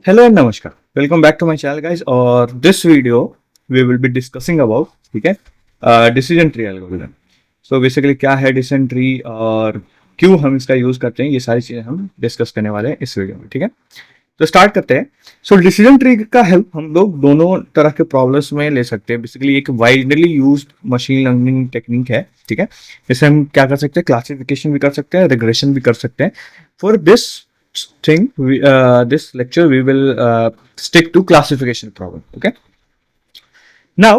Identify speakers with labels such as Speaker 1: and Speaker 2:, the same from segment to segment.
Speaker 1: Hello and नमस्कार, welcome back to my channel guys. और this video we will be discussing about, ठीक है, decision tree algorithm. So basically क्या है decision tree और क्यों हम इसका यूज करते हैं, ये सारी चीजें हम डिस्कस करने वाले हैं इस वीडियो में। ठीक है, तो स्टार्ट करते हैं। सो डिसीजन ट्री का हेल्प हम लोग दोनों तरह के प्रॉब्लम्स में ले सकते हैं। बेसिकली एक widely used machine learning technique है, ठीक है। इससे हम क्या कर सकते हैं, क्लासिफिकेशन भी कर सकते हैं, रिग्रेशन भी कर सकते हैं। For this thing this lecture we will stick to classification problem. Okay, now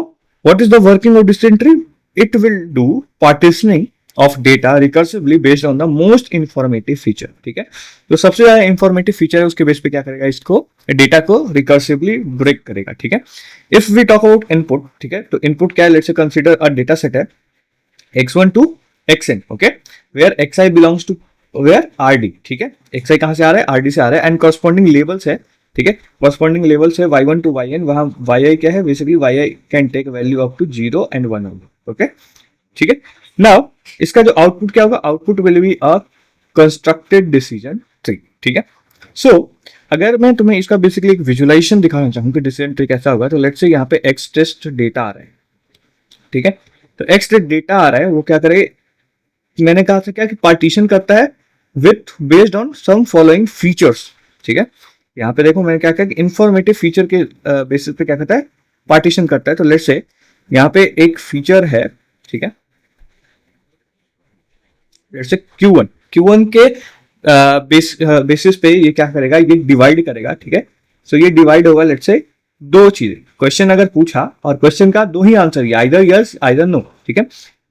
Speaker 1: what is the working of decision tree? It will do partitioning of data recursively based on the most informative feature. ठीक है, तो सबसे ज्यादा informative feature है उसके base पे क्या करेगा, इसको डेटा को रिकर्सिवली ब्रेक करेगा। ठीक है, if we talk about input, ठीक है, तो इनपुट क्या है, let's say consider a data set है x1 to xn, okay, where xi belongs to where rd। ठीक है, xi कहां से आ रहा है, rd से आ रहा है, एंड कॉरस्पॉन्डिंग लेबल्स है। ठीक है, कॉरस्पॉन्डिंग लेवल्स है y1 टू yn, वहां yi क्या है, basically yi can take value up to 0 and 1 होगी। ओके, ठीक है। नाउ इसका जो आउटपुट क्या होगा, output will be a constructed decision tree. ठीक है, सो अगर मैं तुम्हें इसका बेसिकली एक विजुअलाइजेशन दिखाना चाहूँ कि डिसीजन ट्री कैसा होगा, तो लेट्स से यहाँ पे एक्स टेस्ट डेटा आ रहा है। ठीक है, तो एक्स टेस्ट डेटा आ रहा है, वो क्या करे, मैंने कहा था क्या कि पार्टीशन करता है with based on some following features. ठीक है, यहाँ पे देखो मैंने क्या कहा कि इंफॉर्मेटिव फीचर के बेसिस पे क्या करता है, पार्टीशन करता है। तो लेट्स से यहाँ पे एक फीचर है, ठीक है, लेट्स से Q1 के बेसिस पे ये क्या करेगा, ये डिवाइड करेगा। ठीक है, सो ये डिवाइड होगा लेट्स से दो चीजें, क्वेश्चन अगर पूछा और क्वेश्चन का दो ही आंसर, ये आइदर यस आइदर नो। ठीक है,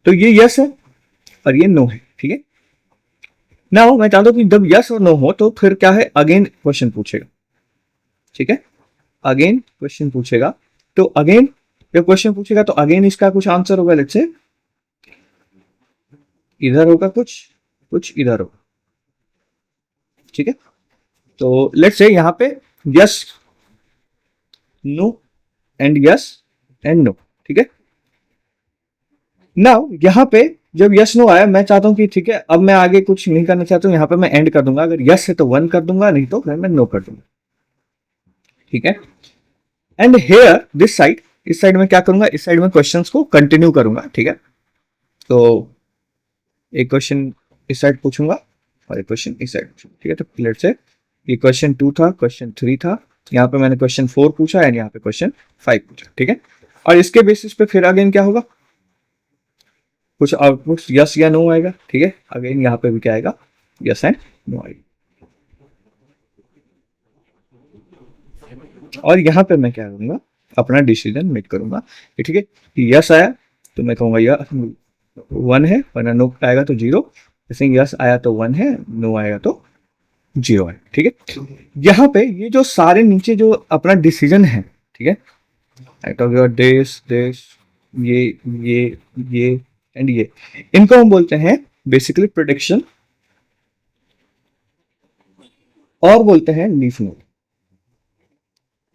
Speaker 1: तो ये यस है और ये नो है। ठीक है, नाउ मैं चाहता हूं कि जब यस और नो हो तो फिर क्या है, अगेन क्वेश्चन पूछेगा। ठीक है, अगेन क्वेश्चन पूछेगा, तो अगेन जब क्वेश्चन पूछेगा तो अगेन इसका कुछ आंसर होगा, लेट्स से इधर होगा, कुछ कुछ इधर होगा। ठीक है, तो लेट्स से यहाँ पे yes no and yes and no. ठीक है, नाउ यहाँ पे जब यस नो आया, मैं चाहता हूं कि ठीक है अब मैं आगे कुछ नहीं करना चाहता हूं, यहाँ पे मैं एंड कर दूंगा। अगर यस है तो 1 कर दूंगा, नहीं तो फिर मैं नो कर दूंगा। ठीक है, एंड हेयर दिस साइड, इस साइड में क्या करूंगा, इस साइड में क्वेश्चंस को कंटिन्यू करूंगा। ठीक है, तो एक क्वेश्चन इस साइड पूछूंगा और एक क्वेश्चन इस साइड पूछूंगा। ठीक है, तो लेट्स से ये क्वेश्चन 2 था, क्वेश्चन 3 था, यहाँ पे मैंने क्वेश्चन 4 पूछा एंड यहाँ पे क्वेश्चन 5 पूछा। ठीक है, और इसके बेसिस पे फिर अगेन क्या होगा, कुछ आउटपुट यस या नो आएगा। ठीक है, अगेन यहाँ पे भी क्या आएगा, यस एंड नो आएगा। और यहाँ पे मैं क्या करूंगा, अपना डिसीजन मेक करूंगा। ठीक है, यस आया तो मैं कहूंगा यह 1 है, वरना नो आएगा तो 0। जैसे यस आया तो 1 है, नो आएगा तो 0 है। ठीक है, यहाँ पे ये जो सारे नीचे जो अपना डिसीजन है, ठीक है, आई टॉक अबाउट दिस ये एंड ये, इनको हम बोलते हैं बेसिकली प्रेडिक्शन और बोलते हैं लीफ नोड।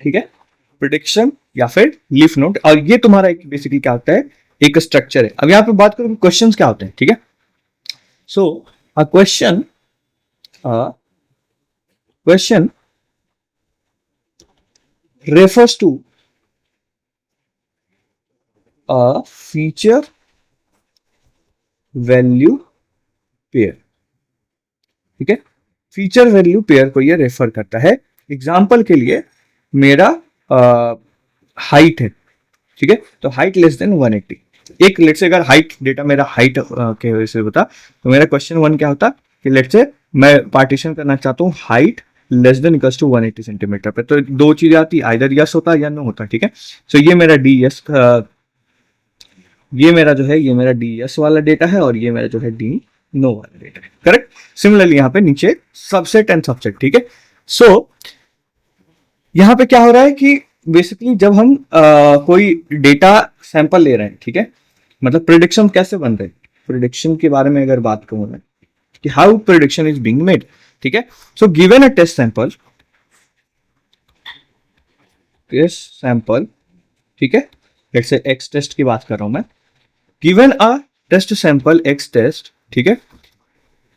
Speaker 1: ठीक है, प्रिडिक्शन या फिर लीफ नोड, और ये तुम्हारा एक बेसिकली क्या होता है, एक स्ट्रक्चर है। अब यहाँ पे बात करूं क्वेश्चंस क्या होते हैं। ठीक है, so a question refers to a feature value pair। ठीक है, फीचर वैल्यू पेयर को ये रेफर करता है। एग्जाम्पल के लिए मेरा हाइट है। ठीक है, तो हाइट लेस देन 180। एक लेट से अगर हाइट डेटा मेरा हाइट के वजह से होता, तो मेरा क्वेश्चन 1 क्या होता कि लेट से मैं पार्टीशन करना चाहता हूँ height less than equals to 180 centimetre पे, तो दो चीजें आती, आइदर यस होता या नो होता। ठीक है, सो ये मेरा डी यस, ये मेरा जो है, ये मेरा डी यस वाला डेटा है और ये मेरा जो है डी नो वाला डेटा है। करेक्ट, सिमिलरली यहाँ पे नीचे सबसेट एंड सबसेट। ठीक है, सो यहाँ पे क्या हो रहा है कि बेसिकली जब हम कोई डेटा सैंपल ले रहे हैं, ठीक है, मतलब प्रिडिक्शन कैसे बन रहे हैं, प्रिडिक्शन के बारे में अगर बात करूं मैं कि how prediction is being made. ठीक है, so given a test sample, ठीक है, लेट्स से एक्स टेस्ट की बात कर रहा हूं मैं, given a test sample X test. ठीक है,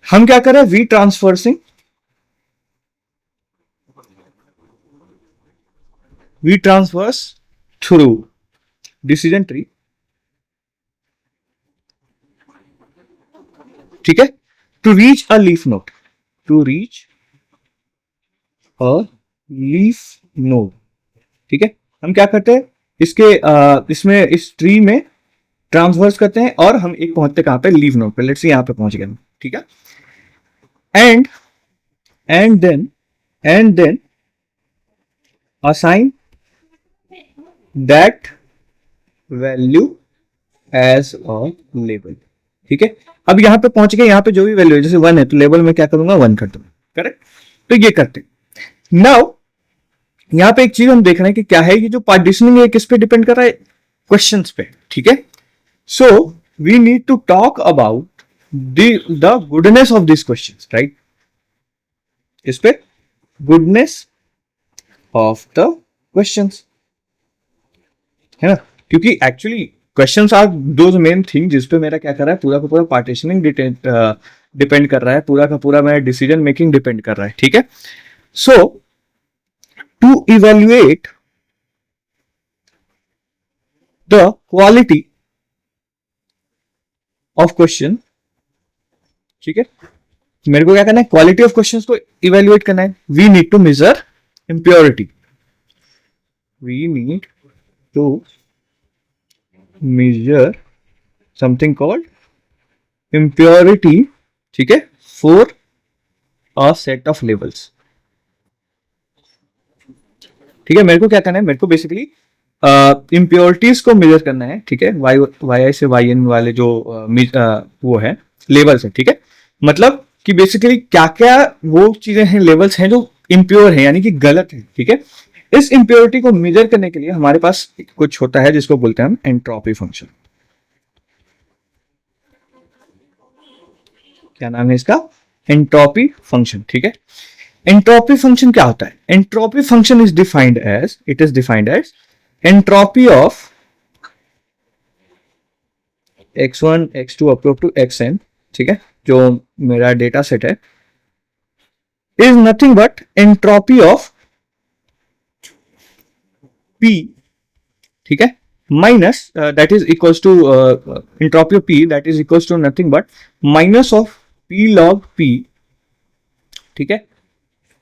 Speaker 1: हम क्या कर रहे हैं, we traversing we traverse through decision tree, ठीक है, to reach a leaf node, to reach a leaf node, ठीक है। हम क्या करते हैं, इसमें इस ट्री में ट्रांसवर्स करते हैं और हम एक पहुंचते कहां पे, लीफ नोड पे। लेट्स से यहां पे पहुंच गए, ठीक है। And then assign that value as a label, ठीक है। अब यहां पे पहुंच गए, यहां पे जो भी वैल्यू है, जैसे 1 है तो लेबल में क्या करूंगा, 1 कर दूंगा, करेक्ट। तो ये करते हैं। नाउ यहां पे एक चीज हम देख रहे हैं कि क्या है, ये जो पार्टीशनिंग है किस पे डिपेंड कर रहा है, क्वेश्चंस पे, ठीक है। So we need to talk about the goodness of this questions, right. इस पे गुडनेस ऑफ द क्वेश्चंस, है ना, क्योंकि actually questions are those main thing जिस पे मेरा क्या कर रहा है, पूरा का पूरा पार्टीशनिंग डिपेंड कर रहा है, पूरा का पूरा मेरा डिसीजन मेकिंग डिपेंड कर रहा है, ठीक है। So to evaluate the quality of question, ठीक है, मेरे को क्या करना है, क्वालिटी ऑफ क्वेश्चंस को इवेल्युएट करना है। We need to measure impurity, we need to measure something called impurity, ठीक है, for a set of labels, ठीक है। मेरे को क्या करना है, मेरे को बेसिकली इम्प्योरिटीज को मेजर करना है, ठीक है। वाई आई से वाई एन वाले जो वो है लेवल्स है, ठीक है। मतलब कि बेसिकली क्या क्या वो चीजें हैं, लेवल्स हैं जो इम्प्योर है, यानी कि गलत है, ठीक है। इस इम्प्योरिटी को मेजर करने के लिए हमारे पास कुछ होता है जिसको बोलते हैं हम एंट्रोपी फंक्शन। क्या नाम है इसका, एंट्रोपी फंक्शन, ठीक है। एंट्रोपी फंक्शन क्या होता है, entropy function is defined as entropy of x1 x2 up to xn, ठीक है, जो मेरा डेटा सेट है, is nothing but entropy of P, ठीक है, minus that is equals to entropy of P that is equals to nothing but minus of P log P, ठीक है,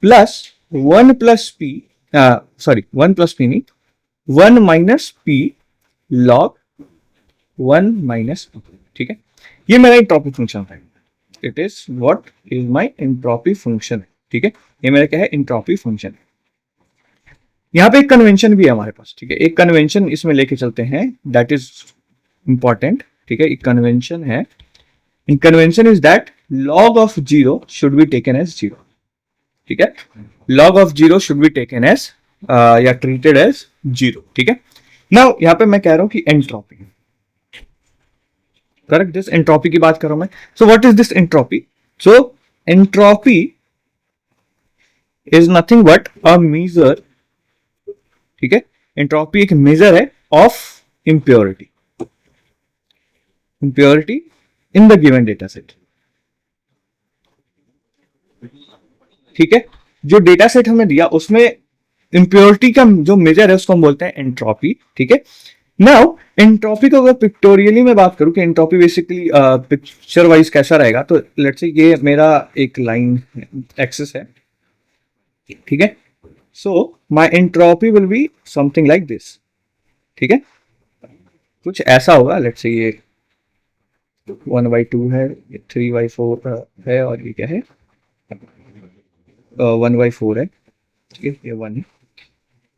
Speaker 1: plus 1 plus P, sorry 1 plus P नहीं, 1 minus P log 1 minus P, ठीक है। ये मेरा entropy function है, it is what is my entropy function, ठीक है। ये मेरा क्या है, एंट्रोपी फंक्शन है। यहां पे एक कन्वेंशन भी है हमारे पास, ठीक है, एक कन्वेंशन इसमें लेके चलते हैं, दैट इज इंपॉर्टेंट, ठीक है। एक कन्वेंशन है, convention is that log of 0 should be taken as 0, ठीक है। log of 0 should be taken as या ट्रीटेड एज 0, ठीक है। नाउ यहां पे मैं कह रहा हूं कि एंट्रोपी, करेक्ट, दिस एंट्रोपी की बात कर रहा हूं मैं। So what is this entropy, so entropy is nothing but a measure, ठीक है। एंट्रोपी एक मेजर है of impurity, impurity in the given data set, ठीक है। जो डेटा सेट हमें दिया उसमें इंप्योरिटी का जो मेजर है उसको हम बोलते हैं एंट्रोपी, ठीक है। नाउ एंट्रोपी को अगर पिक्टोरियली में बात करूं कि एंट्रोपी बेसिकली पिक्चर वाइज कैसा रहेगा, तो लेट्स से ये मेरा एक लाइन एक्सिस है, ठीक है। So my entropy will be something like this, ठीक है, कुछ ऐसा होगा। लेट्स से ये 1/2 है, ये 3/4 है, और ये क्या है, 1/4 है, ठीक है, ये 1 है,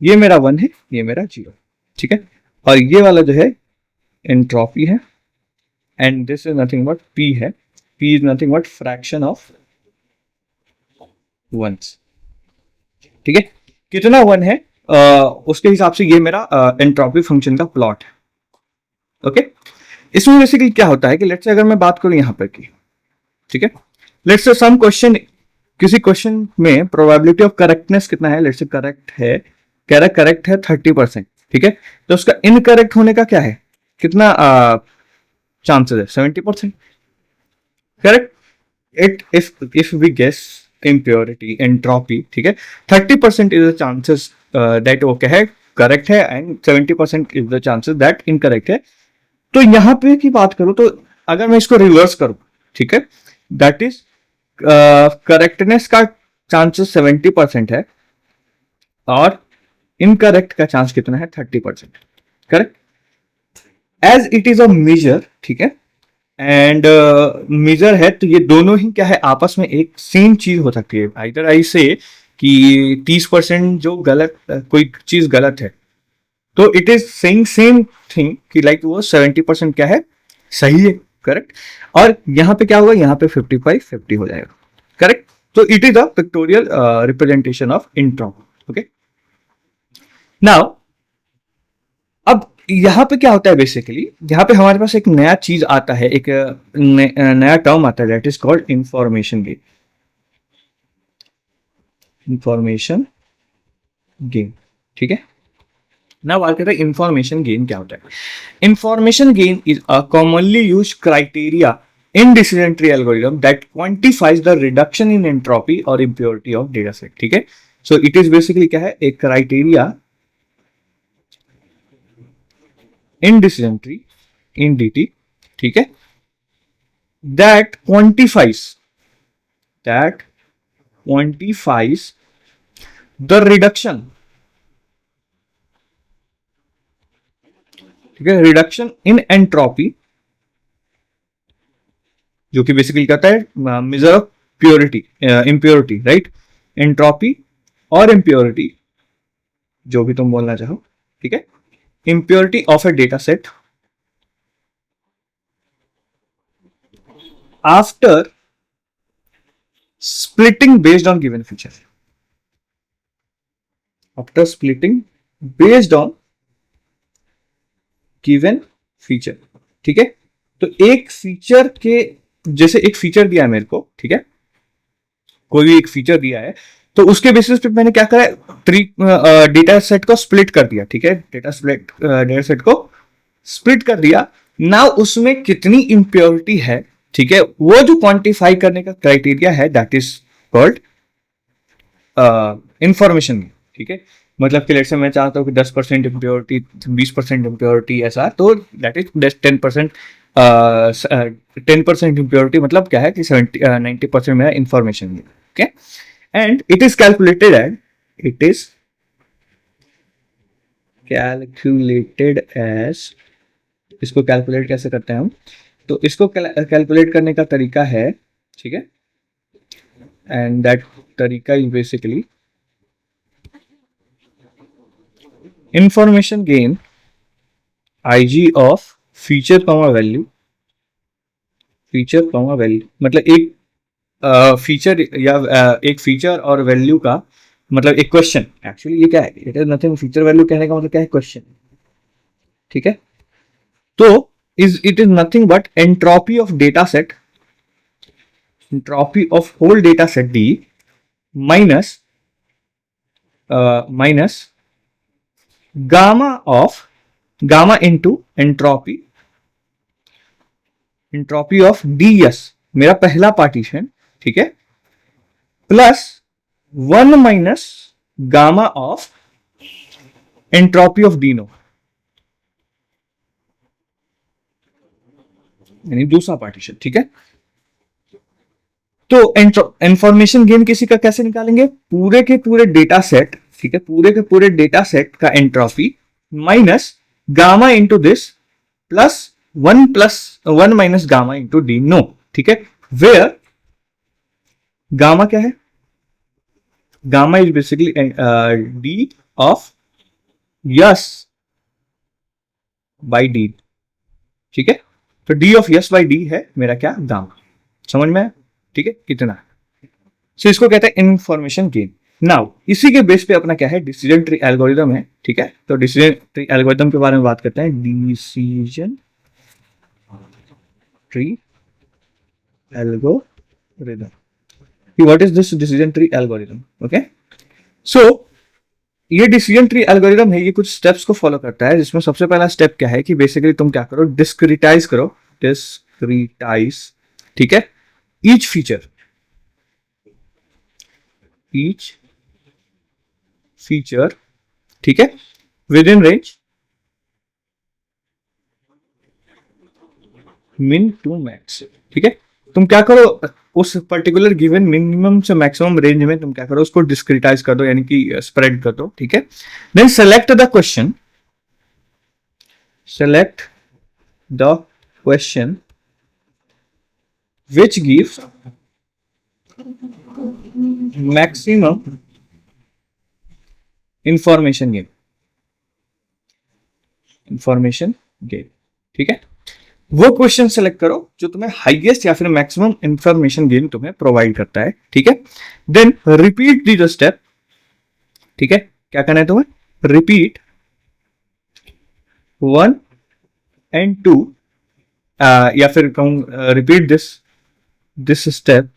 Speaker 1: ये मेरा 1 है, ये मेरा 0, ठीक है। और ये वाला जो है एंट्रोपी है, and this is nothing but P है, P is nothing but fraction of ones, ठीक है। कितना 1 है उसके हिसाब से ये मेरा एंट्रोपी फंक्शन का प्लॉट है, ओके। इसमें बेसिकली क्या होता है कि लेट्स से अगर मैं बात करूं यहां पर की, ठीक है, लेट्स से सम क्वेश्चन, किसी क्वेश्चन में प्रोबेबिलिटी ऑफ करेक्टनेस कितना है, लेट्स से करेक्ट है 30%, ठीक है। तो उसका इनकरेक्ट होने का क्या है, कितना चांसेस है, 70%, correct. If we guess impurity entropy, ठीक है, 30% इज द चांसेस दैट वो क्या है, करेक्ट है and 70% is the chances that incorrect है। तो यहां पे की बात करूं तो अगर मैं इसको रिवर्स करूं, ठीक है, दैट इज करेक्टनेस का चांसेस 70% है और इनकरेक्ट का चांस कितना है, 30%। Correct, as it is a measure, ठीक है, एंड मेजर है तो ये दोनों ही क्या है, आपस में एक सेम चीज हो सकती है। आइदर आई से कि 30% जो गलत कोई चीज गलत है तो it is saying same thing कि लाइक वो 70% क्या है, सही है। करेक्ट, और यहां पे क्या होगा, यहां पे 55-50 हो जाएगा। करेक्ट, तो it is a pictorial representation of entropy. Okay, now अब यहाँ पे क्या होता है, बेसिकली यहाँ पे हमारे पास एक नया चीज आता है, एक नया टर्म आता है, that is called information gain. Information gain, ठीक है। नाउ बात करते हैं इंफॉर्मेशन गेन क्या होता है। Information gain is a commonly used criteria in decision tree algorithm that quantifies the reduction in entropy और इम्प्योरिटी ऑफ डेटा सेट। ठीक है, सो इट इज बेसिकली क्या है, एक criteria in decision tree, in DT, ठीक है, that quantifies the reduction, ठीक है, रिडक्शन इन एंट्रोपी, जो कि बेसिकली कहता है measure of purity, impurity, right, entropy और इम्प्योरिटी, जो भी तुम बोलना चाहो, ठीक है, impurity of A data set after splitting based on given feature, after splitting based on given feature। ठीक है, तो एक फीचर के, जैसे एक फीचर दिया है मेरे को, ठीक है, कोई भी एक फीचर दिया है तो उसके बेसिस पे मैंने क्या करा, डेटा सेट को स्प्लिट कर दिया। ठीक है, डेटा सेट को स्प्लिट कर दिया। नाउ उसमें कितनी इम्प्योरिटी है, ठीक है, वो जो क्वांटिफाई करने का क्राइटेरिया है दैट इज कॉल्ड इंफॉर्मेशन। ठीक है, मतलब कि लेट्स से मैं चाहता हूँ कि 10% इम्प्योरिटी, 20% इम्प्योरिटी, ऐसा, तो दैट इज 10%, 10% इम्प्योरिटी मतलब क्या है कि 90% मेरा इंफॉर्मेशन है। Okay, and it is calculated as, इसको कैलकुलेट कैसे करते हैं हम, तो इसको कैलकुलेट करने का तरीका है, ठीक है, एंड दैट तरीका is basically information gain IG of feature comma value, feature comma value मतलब एक फीचर या एक फीचर और वैल्यू का मतलब एक क्वेश्चन। एक्चुअली ये क्या है, it is nothing, feature value कहने का मतलब क्या है, क्वेश्चन। ठीक है, तो it is nothing but entropy of data set, entropy of whole data set D minus gamma into entropy of DS, मेरा पहला पार्टीशन, ठीक है, plus 1 minus gamma of entropy of D no, यानी दूसरा पार्टीशन। ठीक है, तो इंफॉर्मेशन गेन किसी का कैसे निकालेंगे, पूरे के पूरे डेटा सेट, ठीक है, पूरे के पूरे डेटा सेट का entropy minus gamma into this plus 1 minus gamma into D no. ठीक है, वेयर गामा क्या है, gamma is basically D of yes by D। ठीक है, तो D of yes by D है मेरा क्या, गामा। समझ में, ठीक है, कितना, सो इसको कहते हैं इंफॉर्मेशन गेन। नाउ इसी के बेस पे अपना क्या है, डिसीजन ट्री एल्गोरिदम है। ठीक है, तो डिसीजन ट्री एल्गोरिदम के बारे में बात करते हैं, decision tree algorithm. What is this decision tree algorithm? Okay, so ये डिसीजन ट्री एल्गोरिदम है, ये कुछ स्टेप्स को फॉलो करता है, जिसमें सबसे पहला स्टेप क्या है कि बेसिकली तुम क्या करो, डिस्क्रिटाइज करो, डिस्क्रिटाइज, ठीक है, ईच फीचर, ठीक है, विद इन रेंज मिन टू मैक्स। ठीक है, तुम क्या करो, उस पर्टिकुलर गिवन मिनिमम से मैक्सिमम रेंज में तुम क्या करो, उसको डिस्क्रिटाइज कर दो, यानी कि स्प्रेड कर दो। ठीक है, then select the question, select the question which gives maximum information gain। ठीक है, वो क्वेश्चन सेलेक्ट करो जो तुम्हें हाईएस्ट या फिर मैक्सिमम इंफॉर्मेशन गेन तुम्हें प्रोवाइड करता है। ठीक है, then repeat the the step. ठीक है, क्या करना है तुम्हें, रिपीट 1 and 2 या फिर कहूं repeat this step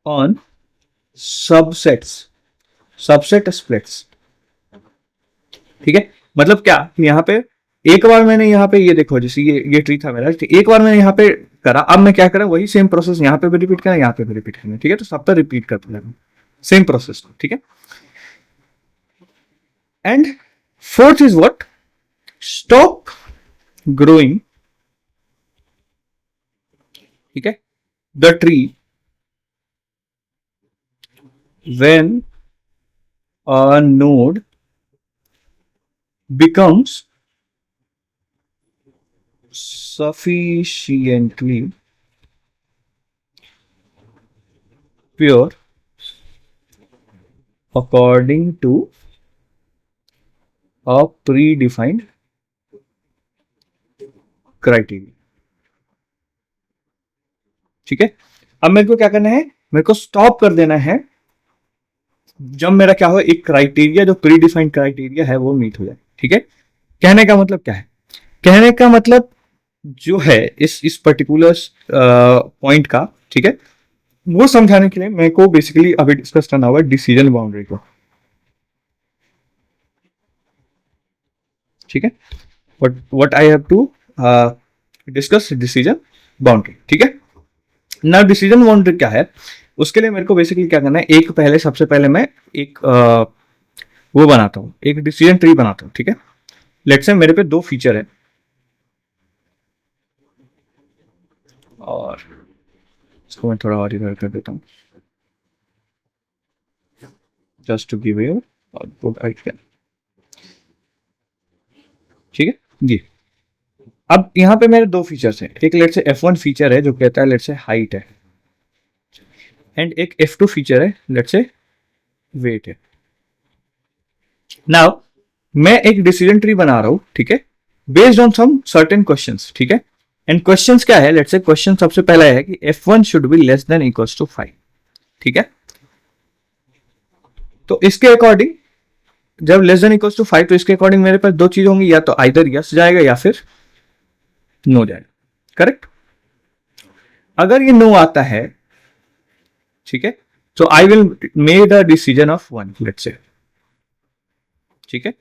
Speaker 1: on subset splits. ठीक है, मतलब क्या, यहाँ पे एक बार मैंने यहाँ पे ये देखो, जैसे ये ट्री था मेरा, एक बार मैंने यहाँ पे करा, अब मैं क्या करा, वही सेम प्रोसेस यहाँ पे भी रिपीट करना, यहाँ पे भी रिपीट करना। ठीक है, तो सब पे रिपीट करते हैं सेम प्रोसेस। ठीक है, and fourth is what, stop growing. ठीक है, the tree when a node becomes sufficiently pure according to a predefined criteria। ठीक है, अब मेरे को क्या करना है, मेरे को स्टॉप कर देना है जब मेरा क्या हो, एक क्राइटेरिया जो प्री डिफाइंड क्राइटेरिया है वो मीट हो जाए। ठीक है, कहने का मतलब क्या है, कहने का मतलब जो है इस पर्टिकुलर पॉइंट का, ठीक है, वो समझाने के लिए मेरे को बेसिकली अभी डिस्कस करना होगा डिसीजन बाउंड्री को। ठीक है, what I have to discuss decision boundary. ठीक है, ना डिसीजन बाउंड्री क्या है, उसके लिए मेरे को बेसिकली क्या करना है, एक पहले सबसे पहले मैं एक वो बनाता हूं, एक डिसीजन ट्री बनाता हूं। ठीक है, लेट्स से मेरे पे दो फीचर है और इसको मैं थोड़ा और इधर कर देता हूं just to give you output icon. ठीक है जी, अब यहाँ पे मेरे दो फीचर्स हैं, एक लेट्स से F1 फीचर है जो कहता है लेट्स से हाइट है, एंड एक F2 फीचर है लेट्स से वेट है। नाउ मैं एक डिसीजन ट्री बना रहा हूं, ठीक है, based on some certain questions. ठीक है, एंड क्वेश्चंस क्या है, लेट्स से क्वेश्चन सबसे पहला है कि F1 should be less than equals to 5। ठीक है, तो इसके अकॉर्डिंग जब लेस देन इक्वल्स टू 5, तो इसके अकॉर्डिंग मेरे पास दो चीज होंगी, या तो आइदर यस जाएगा या फिर नो जाएगा। करेक्ट, अगर ये नो आता है, ठीक है, तो I will make the decision of 1 let's say. ठीक है,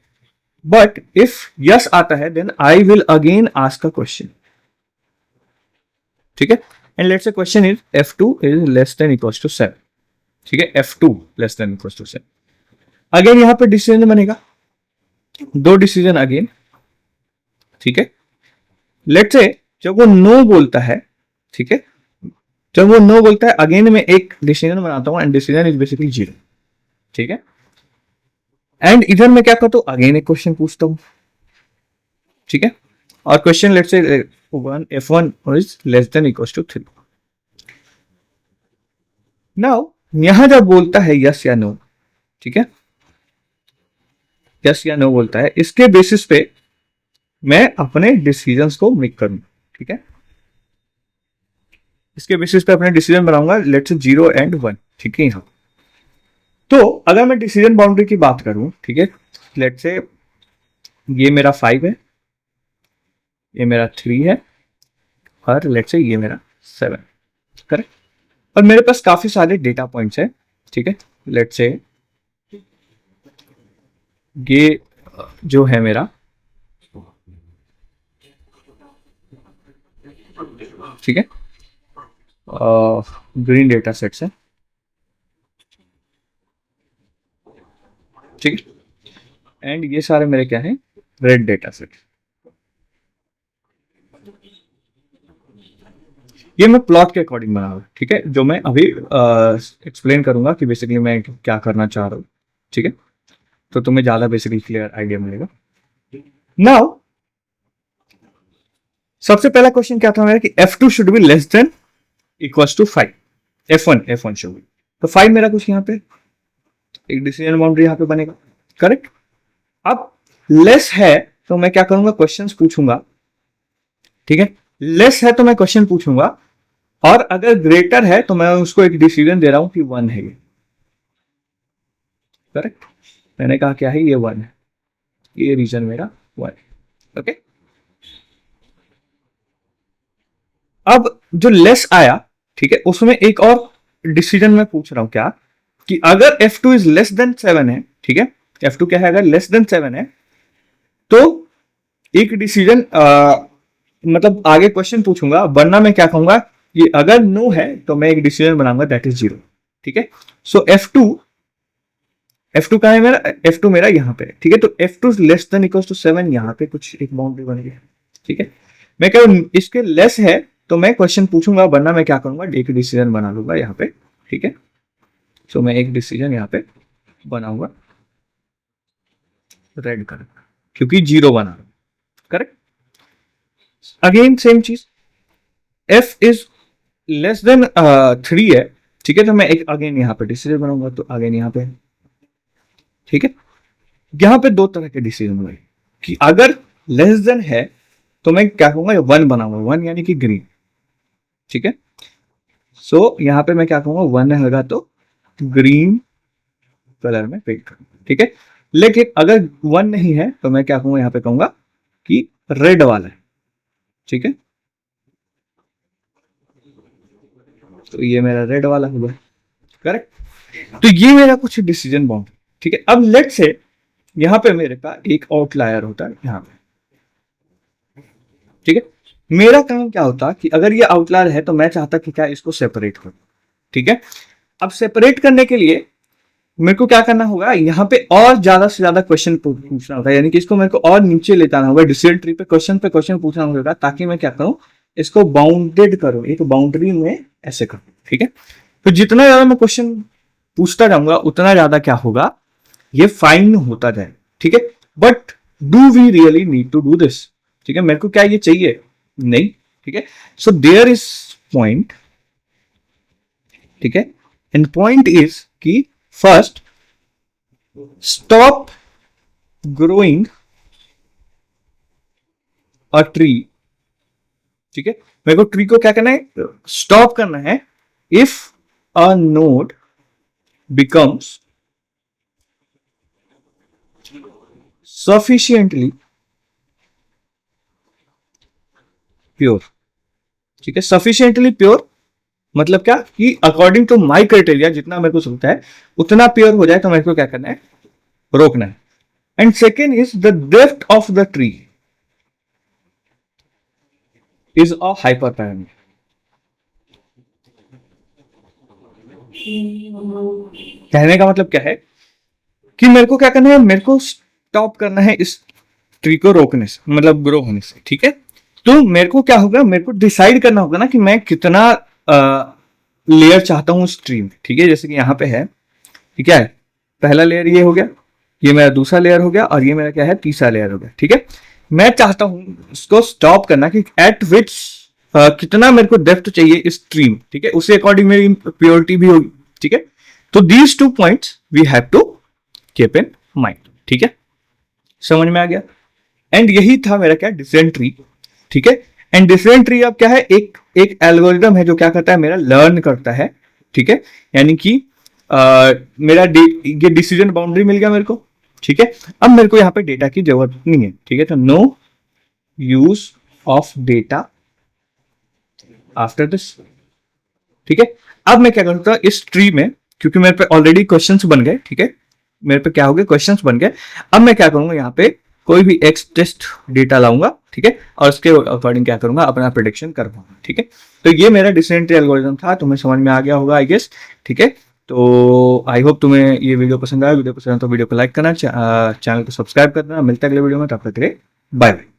Speaker 1: बट इफ यस आता है then I will again ask a question. ठीक है, and let's say question is F2 is less than equals to 7। ठीक है, F2 less than equals to 7, again यहां पे डिसीजन बनेगा, दो डिसीजन अगेन। ठीक है, लेट्स से जब वो नो बोलता है, ठीक है, जब वो नो बोलता है अगेन मैं एक डिसीजन बनाता हूं एंड डिसीजन इज बेसिकली 0। ठीक है, एंड इधर मैं क्या करता हूं, अगेन एक क्वेश्चन पूछता हूं। ठीक है, और question let's say F1 is less than equals to 3। Now यहां जब बोलता है यस या नो, ठीक है, यस या नो बोलता है, इसके बेसिस पे मैं अपने डिसीजंस को मेक करूंगा। ठीक है, इसके बेसिस पे अपने डिसीजन बनाऊंगा लेट्स से 0 एंड 1। ठीक है, यहां तो अगर मैं डिसीजन बाउंड्री की बात करूं, ठीक है, लेट्स से ये मेरा 5 है, ये मेरा 3 है, और लेट्स से ये मेरा 7। करेक्ट, और मेरे पास काफी सारे डेटा पॉइंट्स है। ठीक है, लेट्स से ये जो है मेरा, ठीक है, ग्रीन डेटा सेट्स है। ठीक है, एंड ये सारे मेरे क्या है, रेड डेटा सेट। ये मैं प्लॉट के अकॉर्डिंग बना रहा हूँ, ठीक है, जो मैं अभी एक्सप्लेन करूंगा कि बेसिकली मैं क्या करना चाह रहा हूँ, ठीक है, तो तुम्हें ज्यादा बेसिकली क्लियर आइडिया मिलेगा। नाउ सबसे पहला क्वेश्चन क्या था मेरा कि F2 should be less than equals to 5, F1 should be, तो 5 मेरा कुछ यहाँ पे एक डिसीजन बाउंड्री यहाँ पे बनेगा, करेक्ट। अब लेस है तो मैं क्या करूंगा, क्वेश्चंस पूछूंगा, ठीक है, लेस है तो मैं क्वेश्चन पूछूंगा, और अगर ग्रेटर है तो मैं उसको एक डिसीजन दे रहा हूं कि 1 है ये, करेक्ट। मैंने कहा क्या है, ये 1 है, ये रीजन मेरा 1 है, ओके। अब जो लेस आया, ठीक है, उसमें एक और डिसीजन मैं पूछ रहा हूं क्या, कि अगर F2 इज लेस देन 7 है, ठीक है, F2 क्या है, अगर लेस देन 7 है तो एक डिसीजन मतलब आगे क्वेश्चन पूछूंगा, वरना मैं क्या कहूंगा कि अगर नो है तो मैं एक डिसीजन बनाऊंगा दैट इज 0, ठीक है। सो F2 कहां है मेरा, F2 मेरा यहाँ पे, ठीक है, तो F2 less than equals to 7, यहाँ पे कुछ एक बाउंड्री बन गई, ठीक है। मैं कह इसके लेस है तो मैं क्वेश्चन पूछूंगा, वरना मैं क्या करूंगा, एक डिसीजन बना लूंगा यहाँ पे, ठीक है। सो मैं एक डिसीजन यहाँ पे बनाऊंगा रेड कलर, क्योंकि 0 बना, करेक्ट। अगेन सेम चीज, F इज लेस देन 3 है, ठीक है, तो मैं एक अगेन यहाँ पे डिसीजन बनाऊंगा, तो अगेन यहाँ पे, ठीक है। यहाँ पे दो तरह के डिसीजन हुए कि अगर लेस देन है तो मैं क्या कहूंगा, 1 बनाऊंगा, 1 यानी कि ग्रीन, ठीक है। सो यहाँ पे मैं क्या कहूंगा, 1 होगा तो ग्रीन कलर में पेंट करूंगा, ठीक है। लेकिन अगर 1 नहीं है तो मैं क्या कहूंगा, यहाँ पे कहूंगा कि रेड वाला है, ठीक है, तो ये मेरा रेड वाला होगा, करेक्ट। तो ये मेरा कुछ डिसीजन बाउंड्री, ठीक है। अब लेट से यहां पे मेरे पास एक आउटलायर होता है यहां पे, ठीक है। मेरा काम क्या होता कि अगर ये आउटलायर है तो मैं चाहता कि क्या इसको सेपरेट करूं, ठीक है। अब सेपरेट करने के लिए मेरे को क्या करना होगा, यहाँ पे और ज्यादा से ज्यादा क्वेश्चन पूछना होगा, यानी कि इसको मेरे को और नीचे ले जाना होगा, डिसीजन ट्री पे क्वेश्चन पूछना होगा, ताकि मैं क्या करूं, इसको बाउंडेड करूं, एक बाउंड्री में ऐसे करूं, ठीक है। तो जितना ज्यादा मैं क्वेश्चन पूछता जाऊंगा उतना ज्यादा क्या होगा, ये फाइन होता जाए, ठीक है। But do we really need to do this, ठीक है, मेरे को क्या ये चाहिए, नहीं, ठीक है। सो देयर इज पॉइंट, ठीक है, एंड पॉइंट इज कि first stop growing a tree, ठीक है। मेरे को ट्री को क्या करना है, स्टॉप करना है if a node becomes sufficiently pure, ठीक है। सफिशियंटली प्योर मतलब क्या कि अकॉर्डिंग टू माई क्राइटेरिया जितना मेरे को चलता है उतना प्योर हो जाए तो मेरे को क्या करना है, रोकना है। And second is the depth of the tree is a hyper parameter. कहने का मतलब क्या है कि मेरे को क्या करना है, मेरे को स्टॉप करना है इस ट्री को रोकने से, मतलब ग्रो होने से, ठीक है। तो मेरे को क्या होगा, मेरे को डिसाइड करना होगा ना कि मैं कितना लेयर चाहता हूं उस ट्री में, ठीक है। जैसे कि यहाँ पे है, ठीक है, पहला लेयर ये हो गया, ये मेरा दूसरा लेयर हो गया, और ये मेरा क्या है, तीसरा लेयर हो गया, ठीक है। मैं चाहता हूं इसको स्टॉप करना कि एट विच कितना मेरे को डेप्थ चाहिए इस ट्री में, ठीक है, उसी अकॉर्डिंग मेरी प्योरिटी भी होगी, ठीक है। तो these 2 points we have to keep in mind, ठीक है, समझ में आ गया। एंड यही था मेरा क्या, डिसीजन ट्री, ठीक है। एंड डिसीजन ट्री अब क्या है, एक एल्गोरिदम है जो क्या करता है, मेरा लर्न करता है, ठीक है। यानी कि मेरा ये डिसीजन बाउंड्री मिल गया मेरे को, ठीक है। अब मेरे को यहाँ पे डेटा की जरूरत नहीं है, ठीक है, तो no use of data after this, ठीक है। अब मैं क्या करता हूँ इस ट्री में, क्योंकि मेरे पे ऑलरेडी क्वेश्चंस बन गए, ठीक है, मेरे पे क्या हो गए, क्वेश्चंस बन गए। अब मैं क्या करूंगा, यहाँ पे कोई भी एक्स टेस्ट डेटा लाऊंगा, ठीक है, और उसके अकॉर्डिंग क्या करूंगा, अपना प्रेडिक्शन कर पाऊंगा, ठीक है। तो ये मेरा डिसीजन ट्री एल्गोरिथम था, तुम्हें समझ में आ गया होगा आई गेस, ठीक है। तो आई होप तुम्हें ये वीडियो पसंद आया। वीडियो पसंद आया तो वीडियो को लाइक करना, चैनल को सब्सक्राइब करना। मिलता है अगले वीडियो में, तब तक के लिए बाय बाय।